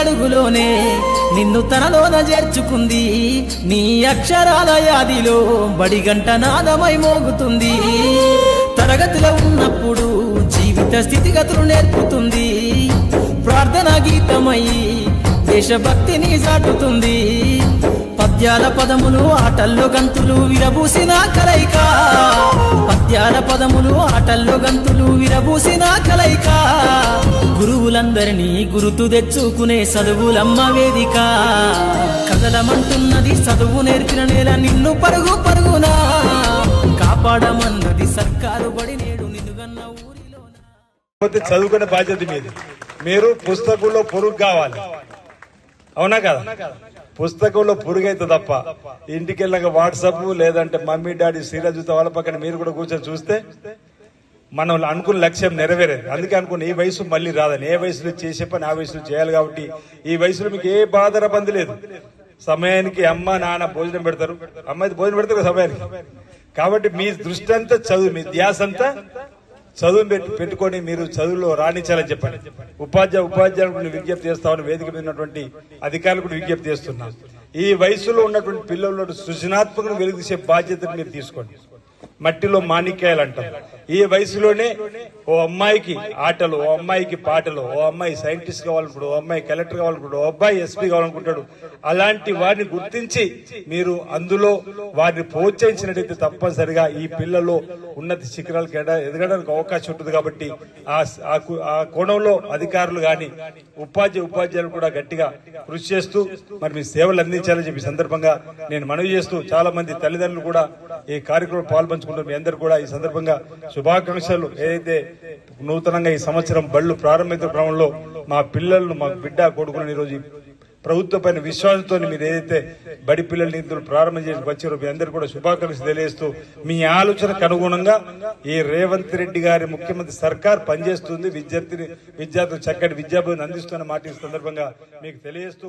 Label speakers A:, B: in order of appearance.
A: అడుగులోనే నిన్ను తనలోన చేర్చుకుంది నీ అక్షరాల యాదిలో బడిగంట నాదమై మోగుతుంది తరగతిలో ఉన్నప్పుడు జీవిత స్థితిగతులు నేర్పుతుంది ప్రార్థన గీతమై దేశభక్తిని చాటుతుంది పద్యాల పదములు ఆటల్లో గంతులు విరబూసిన కలయిక పద్యాల పదములు ఆటల్లో గంతులు విరబూసిన కలయిక గురువులందరినీ గురుతు తెచ్చుకునే చదువులమ్మ వేదిక కదలమంటున్నది చదువు నేర్పిన నేల నిన్ను పరుగు పరుగునా కాపాడమన్నది సర్కారు బడి నేడు నిన్నుగన్న ఊరిలో
B: చదువుకునే బాధ్యత మీది మీరు పుస్తకంలో పొరుగు కావాలి అవునా కదా పుస్తకంలో పురుగైతే తప్ప ఇంటికి వెళ్ళాక వాట్సాప్ లేదంటే మమ్మీ డాడీ సీరియల్ చూస్తే వాళ్ళ పక్కన మీరు కూడా కూర్చొని చూస్తే మనం అనుకున్న లక్ష్యం నెరవేరేది అందుకే అనుకున్న ఈ వయసు మళ్ళీ రాదని ఏ వయసులో చేసే పని ఆ వయసులో చేయాలి కాబట్టి ఈ వయసులో మీకు ఏ బాధర బంది లేదు సమయానికి అమ్మ నాన్న భోజనం పెడతారు అమ్మాయి భోజనం పెడతారు సమయానికి కాబట్టి మీ దృష్టి అంతా చదువు మీ ధ్యాస అంతా చదువు పెట్టుకొని మీరు చదువులో రాణించాలని చెప్పండి ఉపాధ్యాయులకు విజ్ఞప్తి చేస్తామని వేదిక మీద ఉన్నటువంటి అధికారులు కూడా విజ్ఞప్తి చేస్తున్నాం ఈ వయసులో ఉన్నటువంటి పిల్లల్లో సృజనాత్మకను వెలుగుతీసే బాధ్యతను మీరు తీసుకోండి మట్టిలో మాణిక్యాలు అంటారు ఈ వయసులోనే ఓ అమ్మాయికి ఆటలు ఓ అమ్మాయికి పాటలు ఓ అమ్మాయి సైంటిస్ట్ కావాలనుకుంటాడు ఓ అమ్మాయి కలెక్టర్ కావాలనుకుంటాడు ఓ అబ్బాయి ఎస్పీ కావాలనుకుంటాడు అలాంటి వారిని గుర్తించి మీరు అందులో వారిని ప్రోత్సహించినట్టయితే తప్పనిసరిగా ఈ పిల్లల్లో ఉన్నత శిఖరాలకు ఎదగడానికి అవకాశం ఉంటుంది కాబట్టి ఆ కోణంలో అధికారులు గాని ఉపాధ్యాయులు కూడా గట్టిగా కృషి చేస్తూ మరి మీ సేవలు అందించాలని చెప్పి సందర్భంగా నేను మనవి చేస్తూ చాలా మంది తల్లిదండ్రులు కూడా ఈ కార్యక్రమం పాల్పంచుకుంటారు మీ అందరు కూడా ఈ సందర్భంగా శుభాకాంక్షలు ఏదైతే నూతనంగా ఈ సంవత్సరం బళ్ళు ప్రారంభించిన క్రమంలో మా పిల్లలను మా బిడ్డ కొడుకులను ఈరోజు ప్రభుత్వ పైన విశ్వాసంతో మీరు ఏదైతే బడి పిల్లల్ని ఇందులో ప్రారంభం చేసి వచ్చారో మీ అందరూ కూడా శుభాకాంక్షలు తెలియజేస్తూ మీ ఆలోచనకు అనుగుణంగా ఈ రేవంత్ రెడ్డి గారి ముఖ్యమంత్రి సర్కార్ పనిచేస్తుంది విద్యార్థులు చక్కటి విద్యాభ్యాసం అందిస్తున్న మాట ఈ సందర్భంగా మీకు తెలియజేస్తూ